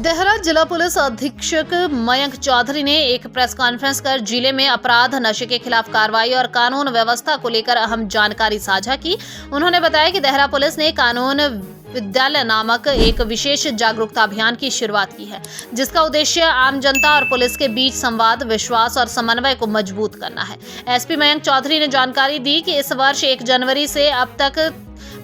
देहरा जिला पुलिस अधीक्षक मयंक चौधरी ने एक प्रेस कॉन्फ्रेंस कर जिले में अपराध, नशे के खिलाफ कार्रवाई और कानून व्यवस्था को लेकर अहम जानकारी साझा की। उन्होंने बताया कि देहरा पुलिस ने कानून विद्यालय नामक एक विशेष जागरूकता अभियान की शुरुआत की है, जिसका उद्देश्य आम जनता और पुलिस के बीच संवाद, विश्वास और समन्वय को मजबूत करना है। एसपी मयंक चौधरी ने जानकारी दी कि इस वर्ष 1 जनवरी से अब तक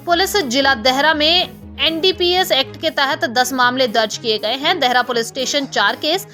पुलिस जिला देहरा में एनडीपीएस एक्ट के तहत 10 मामले दर्ज किए गए हैं। Dehra police station 4 case,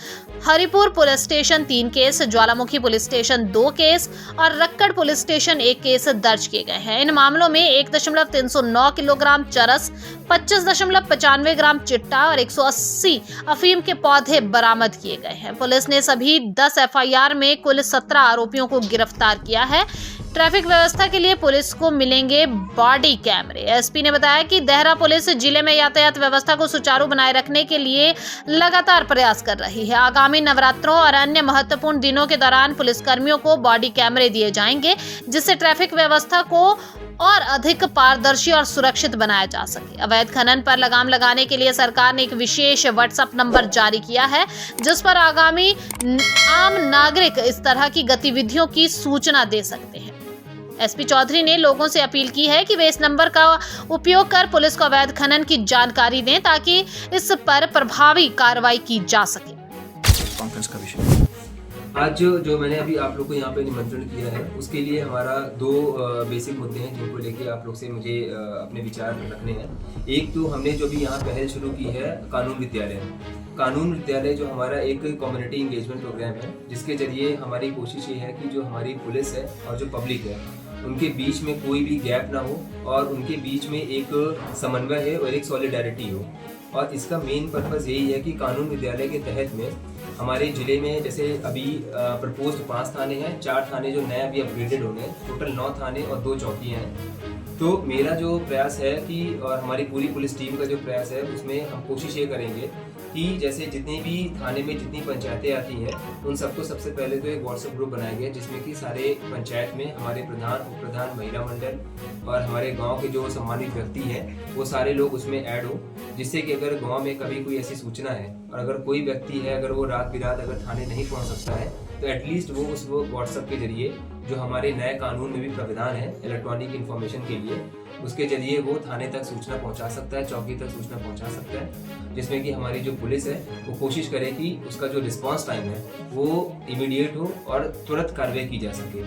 Haripur police station 3 case, ज्वालामुखी पुलिस स्टेशन 2 केस और रक्कड़ पुलिस स्टेशन 1 केस दर्ज किए गए हैं। इन मामलों में 1.309 किलोग्राम चरस, 25.95 ग्राम चिट्टा और 180 अफीम के पौधे बरामद किए गए हैं। पुलिस ने सभी 10 एफआईआर में कुल 17 आरोपियों को गिरफ्तार किया है। ट्रैफिक व्यवस्था के लिए पुलिस को मिलेंगे बॉडी कैमरे। एसपी ने बताया कि देहरा पुलिस जिले में यातायात व्यवस्था को सुचारू बनाए रखने के लिए लगातार प्रयास कर रही है। आगामी नवरात्रों और अन्य महत्वपूर्ण दिनों के दौरान पुलिसकर्मियों को बॉडी कैमरे दिए जाएंगे, जिससे ट्रैफिक व्यवस्था को और अधिक पारदर्शी और सुरक्षित बनाया जा सके। अवैध खनन पर लगाम लगाने के लिए सरकार ने एक विशेष व्हाट्सएप नंबर जारी किया है, जिस पर आगामी आम नागरिक इस तरह की गतिविधियों की सूचना दे सकते हैं। एसपी चौधरी ने लोगों से अपील की है कि वे इस नंबर का उपयोग कर पुलिस को अवैध खनन की जानकारी दें, ताकि इस पर प्रभावी कार्रवाई की जा सके। कॉन्फ्रेंस का विषय आज जो मैंने अभी आप लोग को यहाँ पे निमंत्रण किया है, उसके लिए हमारा 2 बेसिक मुद्दे हैं जिनको लेके आप लोग से मुझे अपने विचार रखने हैं। एक तो हमने जो भी यहाँ पहल शुरू की है कानून विद्यालय जो हमारा एक कम्युनिटी इंगेजमेंट प्रोग्राम है, जिसके जरिए हमारी कोशिश ये है कि जो हमारी पुलिस है और जो पब्लिक है उनके बीच में कोई भी गैप ना हो और उनके बीच में एक समन्वय है और एक सॉलिडारिटी हो। और इसका मेन पर्पस यही है कि कानून विद्यालय के तहत में हमारे ज़िले में जैसे अभी प्रपोज्ड 5 थाने हैं, 4 थाने जो नए अभी अपग्रेडेड होने हैं, टोटल 9 थाने और 2 चौकियाँ हैं। तो मेरा जो प्रयास है कि और हमारी पूरी पुलिस टीम का जो प्रयास है उसमें हम कोशिश ये करेंगे कि जैसे जितने भी थाने में जितनी पंचायतें आती हैं उन सबको सबसे पहले तो एक व्हाट्सएप ग्रुप बनाया गया, जिसमें कि सारे पंचायत में हमारे प्रधान, उप प्रधान, महिला मंडल और हमारे गांव के जो सम्मानित व्यक्ति हैं वो सारे लोग उसमें ऐड हो, जिससे कि अगर गांव में कभी कोई ऐसी सूचना है और अगर कोई व्यक्ति है अगर वो रात बिरात अगर थाने नहीं पहुंच सकता है तो एटलीस्ट वो उस व्हाट्सएप के जरिए जो हमारे नए कानून में भी प्रावधान है इलेक्ट्रॉनिक इन्फॉर्मेशन के लिए, उसके जरिए वो थाने तक सूचना पहुंचा सकता है, चौकी तक सूचना पहुंचा सकता है, जिसमें कि हमारी जो पुलिस है वो कोशिश करे कि उसका जो रिस्पांस टाइम है वो इमीडिएट हो और तुरंत कार्रवाई की जा सके।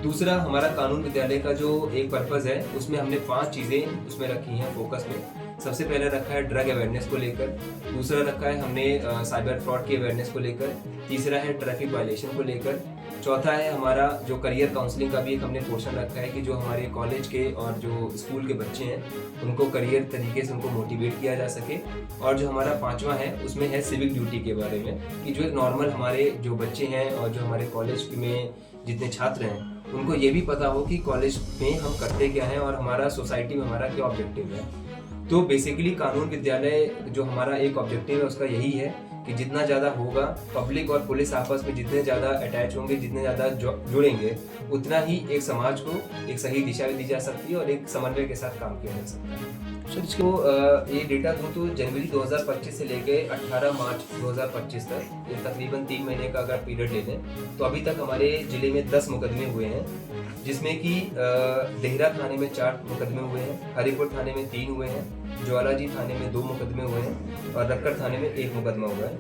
दूसरा, हमारा कानून विद्यालय का जो एक पर्पज़ है उसमें हमने 5 चीज़ें उसमें रखी हैं फोकस में। सबसे पहले रखा है ड्रग अवेयरनेस को लेकर, दूसरा रखा है हमने साइबर फ्रॉड की अवेयरनेस को लेकर, तीसरा है ट्रैफिक वायलेशन को लेकर, चौथा है हमारा जो करियर काउंसलिंग का भी एक हमने पोर्शन रखा है कि जो हमारे कॉलेज के और जो स्कूल के बच्चे हैं उनको करियर तरीके से उनको मोटिवेट किया जा सके, और जो हमारा 5वां है उसमें है सिविक ड्यूटी के बारे में कि जो एक नॉर्मल हमारे जो बच्चे हैं और जो हमारे कॉलेज में जितने छात्र हैं उनको ये भी पता हो कि कॉलेज में हम करते क्या हैं और हमारा सोसाइटी में हमारा क्या ऑब्जेक्टिव है। तो बेसिकली कानून विद्यालय जो हमारा एक ऑब्जेक्टिव है उसका यही है कि जितना ज़्यादा होगा पब्लिक और पुलिस आपस में जितने ज़्यादा अटैच होंगे, जितने ज़्यादा जुड़ेंगे, उतना ही एक समाज को एक सही दिशा दी जा सकती है और एक समन्वय के साथ काम किया जा सकता है। सर इसको ये डेटा दूँ तो जनवरी 2025 से लेके 18 मार्च 2025 तक, ये तकरीबन 3 महीने का अगर पीरियड ले लें तो अभी तक हमारे ज़िले में 10 मुकदमे हुए हैं, जिसमें कि देहरा थाने में 4 मुकदमे हुए हैं, हरिपुर थाने में 3 हुए हैं, ज्वालाजी थाने में 2 मुकदमे हुए हैं और रक्कड़ थाने में 1 मुकदमा हुआ है।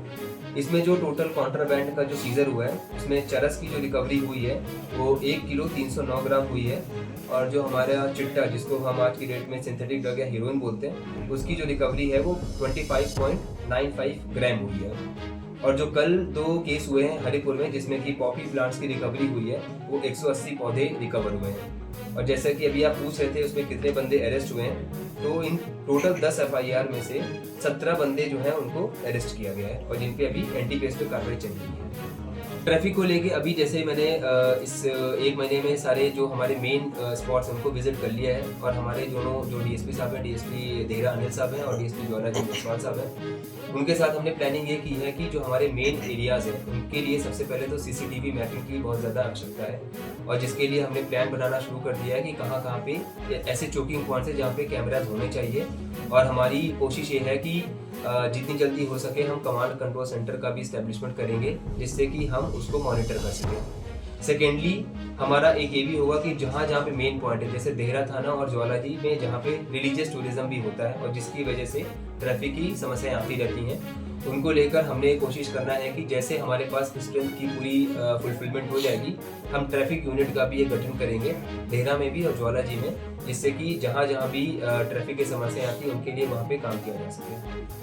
इसमें जो टोटल कॉन्ट्राबैंड का जो सीजर हुआ है उसमें चरस की जो रिकवरी हुई है वो 1 किलो 309 ग्राम हुई है, और जो हमारा चिट्टा जिसको हम आज की डेट में सिंथेटिक ड्रग या हीरोइन बोलते हैं उसकी जो रिकवरी है वो 25.95 ग्राम हुई है। और जो कल 2 केस हुए हैं हरिपुर में जिसमें कि पॉपी प्लांट्स की रिकवरी हुई है वो 180 पौधे रिकवर हुए हैं। और जैसा कि अभी आप पूछ रहे थे उसमें कितने बंदे अरेस्ट हुए हैं, तो इन टोटल 10 एफआईआर में से 17 बंदे जो हैं उनको अरेस्ट किया गया है और जिन पे अभी एनडीपीएस पे कार्रवाई चल रही है। ट्रैफिक को लेके अभी जैसे मैंने इस एक महीने में सारे जो हमारे मेन स्पॉट्स उनको विजिट कर लिया है और हमारे जो डीएसपी साहब हैं, डीएसपी देहरा अनिल साहब हैं और डीएसपी ज्वाला जी जसवाल साहब हैं, उनके साथ हमने प्लानिंग ये की है कि जो हमारे मेन एरियाज़ हैं उनके लिए सबसे पहले तो सीसीटीवी मैपिंग की बहुत ज़्यादा आवश्यकता है और जिसके लिए हमने प्लान बनाना शुरू कर दिया है कि कहाँ पे ऐसे चोकिंग पॉइंट्स हैं जहाँ पे कैमराज होने चाहिए और हमारी कोशिश ये है कि जितनी जल्दी हो सके हम कमांड कंट्रोल सेंटर का भी इस्टेब्लिशमेंट करेंगे जिससे कि हम उसको मॉनिटर कर सकें। सेकेंडली हमारा एक ये भी होगा कि जहाँ जहाँ पे मेन पॉइंट है जैसे देहरा थाना और ज्वालाजी में जहाँ पे रिलीजियस टूरिज्म भी होता है और जिसकी वजह से ट्रैफिक की समस्याएं आती रहती हैं, उनको लेकर हमने कोशिश करना है कि जैसे हमारे पास स्ट्रेंथ की पूरी फुलफिलमेंट हो जाएगी, हम ट्रैफिक यूनिट का भी एक गठन करेंगे देहरा में भी और ज्वालाजी में, जिससे कि जहाँ जहाँ भी ट्रैफिक की समस्याएं आती हैं उनके लिए वहाँ पे काम किया जा सके।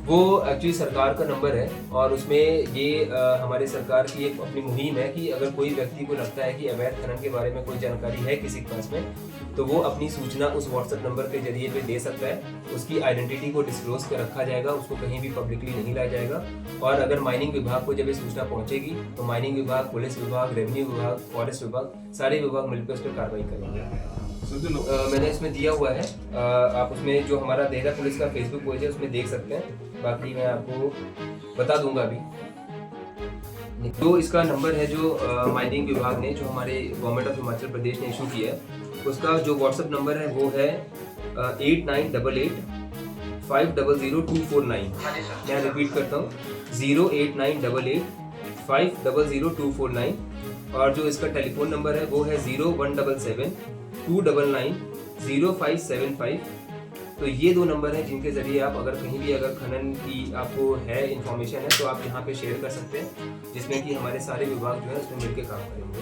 वो एक्चुअली सरकार का नंबर है और उसमें ये हमारे सरकार की एक अपनी मुहिम है कि अगर कोई व्यक्ति को लगता है कि अवैध खनन के बारे में कोई जानकारी है किसी के पास में, तो वो अपनी सूचना उस व्हाट्सएप नंबर के जरिए पे दे सकता है। उसकी आइडेंटिटी को डिस्क्लोज कर रखा जाएगा, उसको कहीं भी पब्लिकली नहीं लाया जाएगा और अगर माइनिंग विभाग को जब ये सूचना पहुंचेगी तो माइनिंग विभाग, पुलिस विभाग, रेवेन्यू विभाग, फॉरेस्ट विभाग, सारे विभाग मिलकर उस पर कार्रवाई करेंगे। मैंने इसमें दिया हुआ है, आप उसमें जो हमारा देहरा पुलिस का फेसबुक पेज है उसमें देख सकते हैं, बाकी मैं आपको बता दूंगा अभी। तो इसका नंबर है जो माइनिंग विभाग ने, जो हमारे गवर्नमेंट ऑफ हिमाचल प्रदेश ने इशू किया है, उसका जो व्हाट्सएप नंबर है वो है 8988 500249। मैं रिपीट करता हूँ 08988 500249 और जो इसका टेलीफोन नंबर है वो है 0177 299 0575। तो ये दो नंबर हैं जिनके ज़रिए आप अगर कहीं भी अगर खनन की आपको है इन्फॉर्मेशन है तो आप यहाँ पे शेयर कर सकते हैं, जिसमें कि हमारे सारे विभाग जो है उसमें मिलकर काम करेंगे।